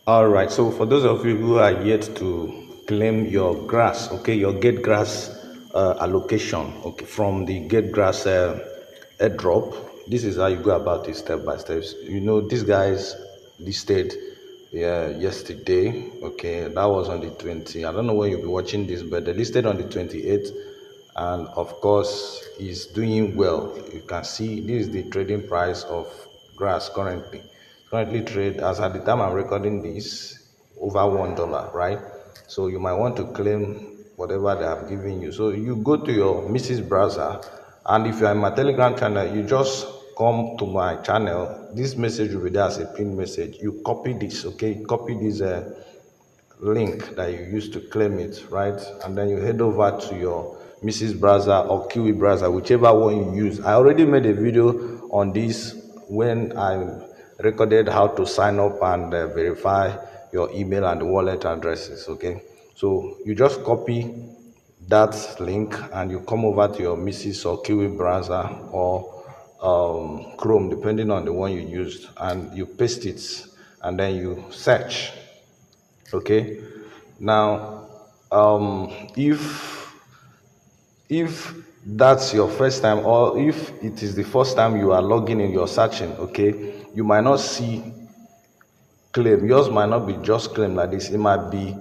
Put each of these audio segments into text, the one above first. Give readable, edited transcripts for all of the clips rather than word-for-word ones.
All right, so for those of you who are yet to claim your grass, okay, your gate grass allocation, okay, from the gate grass airdrop, this is how you go about it step by step. You know, these guys listed yesterday, okay, that was on the 20. I don't know when you'll be watching this, but they listed on the 28th, and of course, is doing well. You can see this is the trading price of grass currently. Currently trade as at the time I'm recording this over $1, right? So you might want to claim whatever they have given you. So you go to your Mrs. browser, and if you're in my Telegram channel, you just come to my channel. This message will be there as a pin message. You copy this, okay? Copy this link that you use to claim it, right? And then you head over to your Mrs. browser or Kiwi browser, whichever one you use. I already made a video on this when I recorded how to sign up and verify your email and wallet addresses, okay? So you just copy that link and you come over to your Mrs. or Kiwi browser or Chrome, depending on the one you used, and you paste it and then you search. Okay, now if that's your first time, or if it is the first time you are logging in, you're searching, okay, you might not see claim. Yours might not be just claim like this, it might be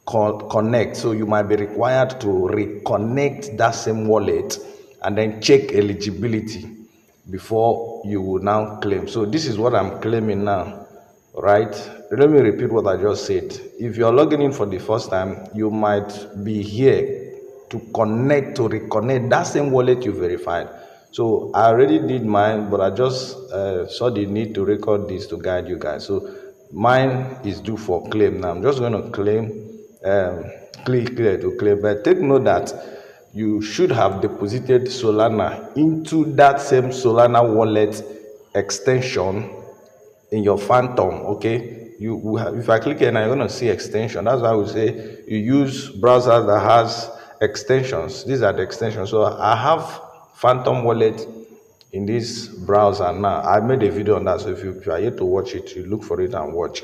connect. So you might be required to reconnect that same wallet and then check eligibility before you will now claim. So this is what I'm claiming now, right? Let me repeat what I just said. If you're logging in for the first time, you might be here to reconnect that same wallet you verified. So I already did mine, but I just saw the need to record this to guide you guys. So mine is due for claim now. I'm just going to claim, click here to claim. But take note that you should have deposited Solana into that same Solana wallet extension in your Phantom, okay? If I click here now, you're going to see extension. That's why we say you use browsers that has extensions. These are the extensions. So I have Phantom wallet in this browser now. I made a video on that, so if you are yet to watch it, you look for it and watch,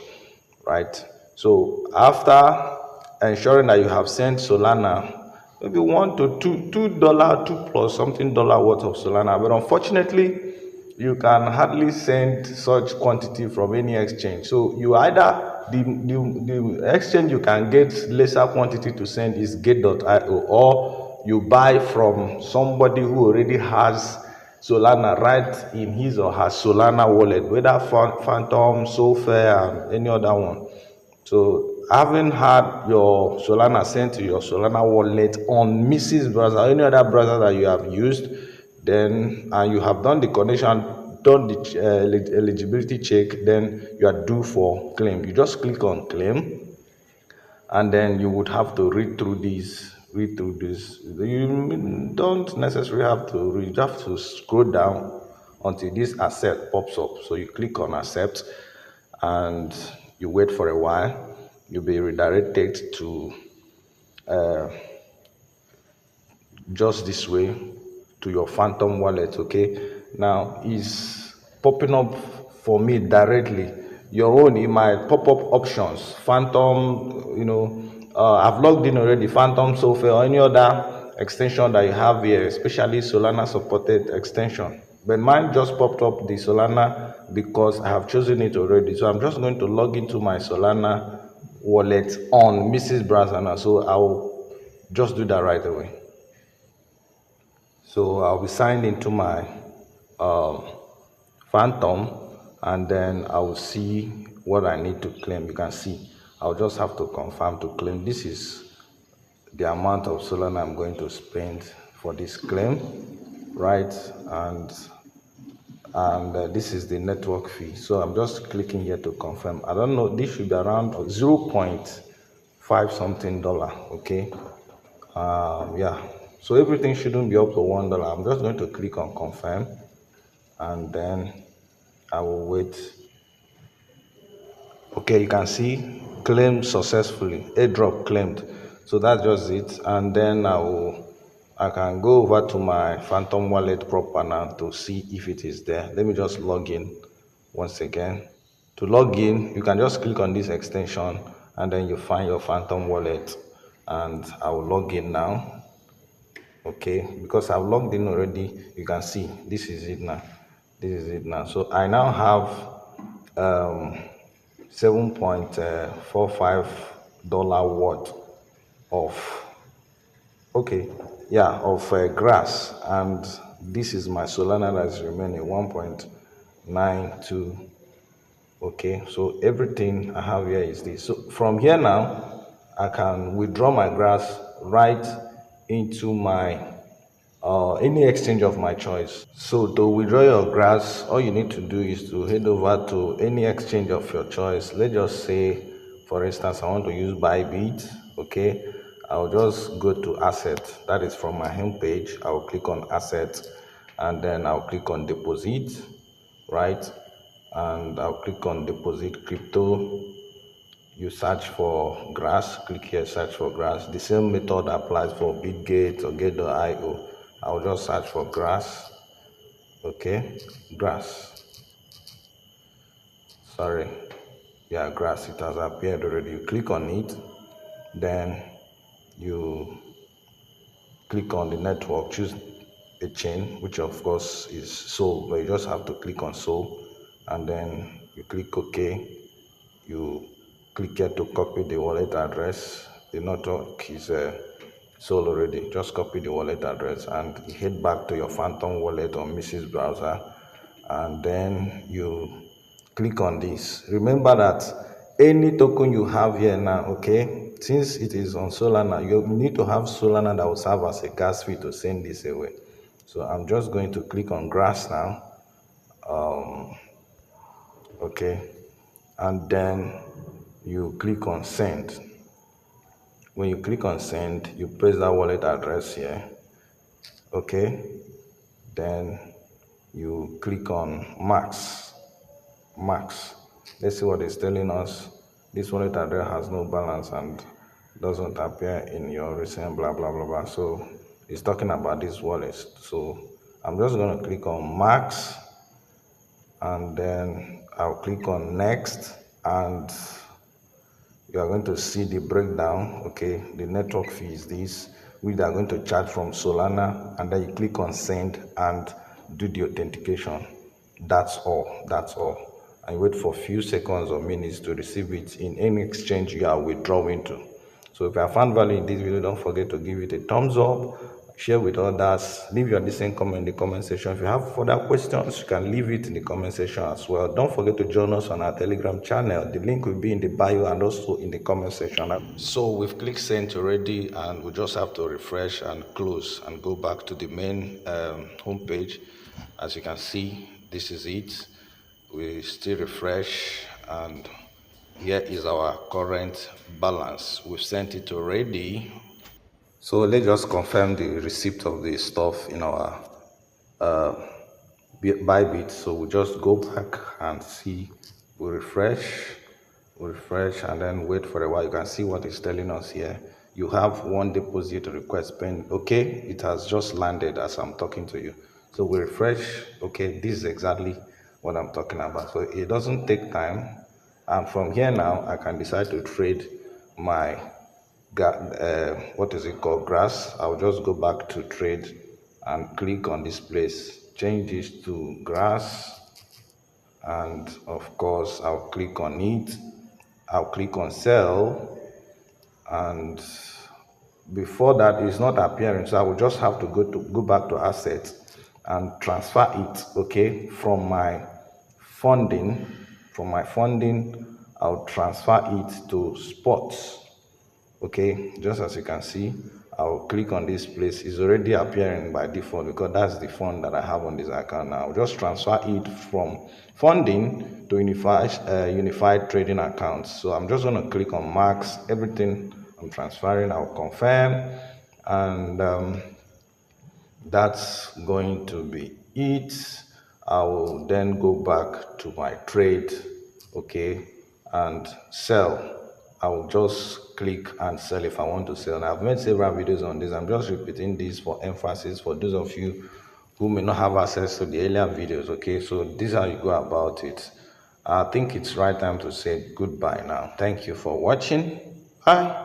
right? So after ensuring that you have sent Solana, maybe $1 to $2, two plus something dollar worth of Solana, but unfortunately you can hardly send such quantity from any exchange. So you either the exchange you can get lesser quantity to send is Gate.io, or you buy from somebody who already has Solana right in his or her Solana wallet, whether Phantom, Sofair, and any other one. So having had your Solana sent to your Solana wallet on Mrs. browser or any other browser that you have used, then and you have done the connection, done the eligibility check, then you are due for claim. You just click on claim, and then you would have to read through this. You don't necessarily have to read, you have to scroll down until this accept pops up. So you click on accept and you wait for a while. You'll be redirected to just this way to your Phantom wallet, okay? Now it's popping up for me directly. Your own, it might pop up options, Phantom, I've logged in already, Phantom Software or any other extension that you have here, especially Solana supported extension. But mine just popped up the Solana because I have chosen it already. So I'm just going to log into my Solana wallet on Mrs. browser now. So I'll just do that right away. So I'll be signed into my Phantom, and then I will see what I need to claim. You can see I'll just have to confirm to claim. This is the amount of Solana I'm going to spend for this claim, right? And this is the network fee. So I'm just clicking here to confirm. I don't know, this should be around 0.5 something dollar, okay? Yeah, so everything shouldn't be up to $1. I'm just going to click on confirm, and then I will wait. Okay, you can see claimed successfully, airdrop claimed. So that's just it. And then I can go over to my Phantom wallet proper now to see if it is there. Let me just log in once again. To log in, you can just click on this extension and then you find your Phantom wallet, and I will log in now. Okay, because I've logged in already, you can see this is it now. This is it now. So I now have 7.45 worth of, okay, yeah, of grass, and this is my Solana that is remaining 1.92. Okay, so everything I have here is this. So from here now, I can withdraw my grass right into my any exchange of my choice. So to withdraw your grass, all you need to do is to head over to any exchange of your choice. Let's just say, for instance, I want to use Bybit. Okay, I'll just go to asset. That is from my home page. I'll click on asset, and then I'll click on deposit, right? And I'll click on deposit crypto. You search for grass, click here, search for grass. The same method applies for Bitgate or Get.io. I'll just search for grass. Okay, grass. Sorry, yeah, grass. It has appeared already. You click on it, then you click on the network, choose a chain, which of course is Sol, but you just have to click on Sol, and then you click OK. You click here to copy the wallet address. The network is Sol already. Just copy the wallet address and head back to your Phantom wallet or Mrs. browser, and then you click on this. Remember that any token you have here now, okay, since it is on Solana, you need to have Solana that will serve as a gas fee to send this away. So I'm just going to click on grass now. Okay, and then you click on send. When you click on send, you paste that wallet address here. Okay, then you click on max. Let's see what it's telling us. This wallet address has no balance and doesn't appear in your recent blah blah blah blah. So it's talking about this wallet. So I'm just going to click on max, and then I'll click on next, and you are going to see the breakdown. Okay, the network fee is this, which they are going to charge from Solana, and then you click on send and do the authentication. That's all, and wait for a few seconds or minutes to receive it in any exchange you are withdrawing to. So if you have found value in this video, don't forget to give it a thumbs up, share with others, leave your decent comment in the comment section. If you have further questions, you can leave it in the comment section as well. Don't forget to join us on our Telegram channel. The link will be in the bio and also in the comment section. So we've clicked send already, and we just have to refresh and close and go back to the main home page. As you can see, this is it. We still refresh, and here is our current balance. We've sent it already. So let's just confirm the receipt of the stuff in our Bybit. So we just go back and see. We refresh, and then wait for a while. You can see what it's telling us here. You have one deposit request pending. Okay, it has just landed as I'm talking to you. So we refresh. Okay, this is exactly what I'm talking about. So it doesn't take time, and from here now I can decide to trade my what is it called, grass. I'll just go back to trade and click on this place, change this to grass, and of course I'll click on it. I'll click on sell, and before that it's not appearing, so I will just have to go back to assets and transfer it. Okay, from my funding, I'll transfer it to spots. Okay, just as you can see, I'll click on this place. It's already appearing by default because that's the fund that I have on this account now. I'll just transfer it from funding to unified trading accounts. So I'm just going to click on max. Everything I'm transferring, I'll confirm, and that's going to be it. I will then go back to my trade, okay, and sell. I will just click and sell if I want to sell. Now, I've made several videos on this. I'm just repeating this for emphasis for those of you who may not have access to the earlier videos. Okay, so this is how you go about it. I think it's right time to say goodbye now. Thank you for watching. Bye.